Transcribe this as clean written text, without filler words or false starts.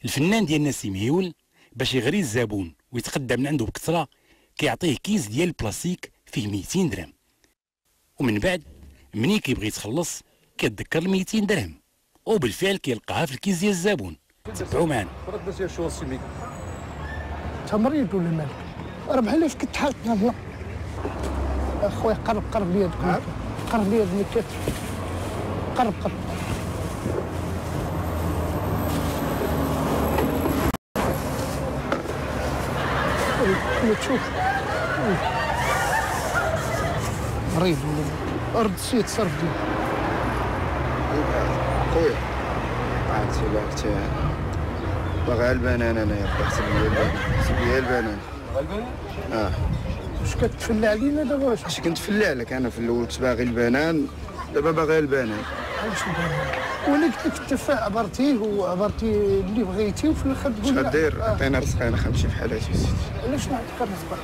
الفنان ديالنا سي مهيول باش يغري الزبون ويتقدى من عنده بكثره كيعطيه كيس ديال البلاستيك فيه 200 درهم، ومن بعد منين كيبغي يتخلص كيتذكر ال 200 درهم وبالفعل كيلقاها في الكيس ديال الزبون. تبعوا معنا. انت مريض ولا مالك؟ راه علاش كتحاول تهضر؟ اخويا قرب لي هذوك، قرب لي هذ الميكاتر، قرب. ولا تشوف مريض ولا رد السيد صرف ديالك. خويا عرفتي لا اختي باغي البنان انايا، حسب لي البنان. واش كتفلى علينا دابا؟ واش كنتفلى عليك؟ انا في الاول كنت باغي البنان، دابا باغي البنان. علاش البنان؟ وانا قلت لك التفاح عبرتيه وعبرتي اللي بغيتي وفي الاخر تقول اش غدير؟ عطينا رزق، انا غنمشي في حالاتي سيدي. علاش نعطيك الرزق؟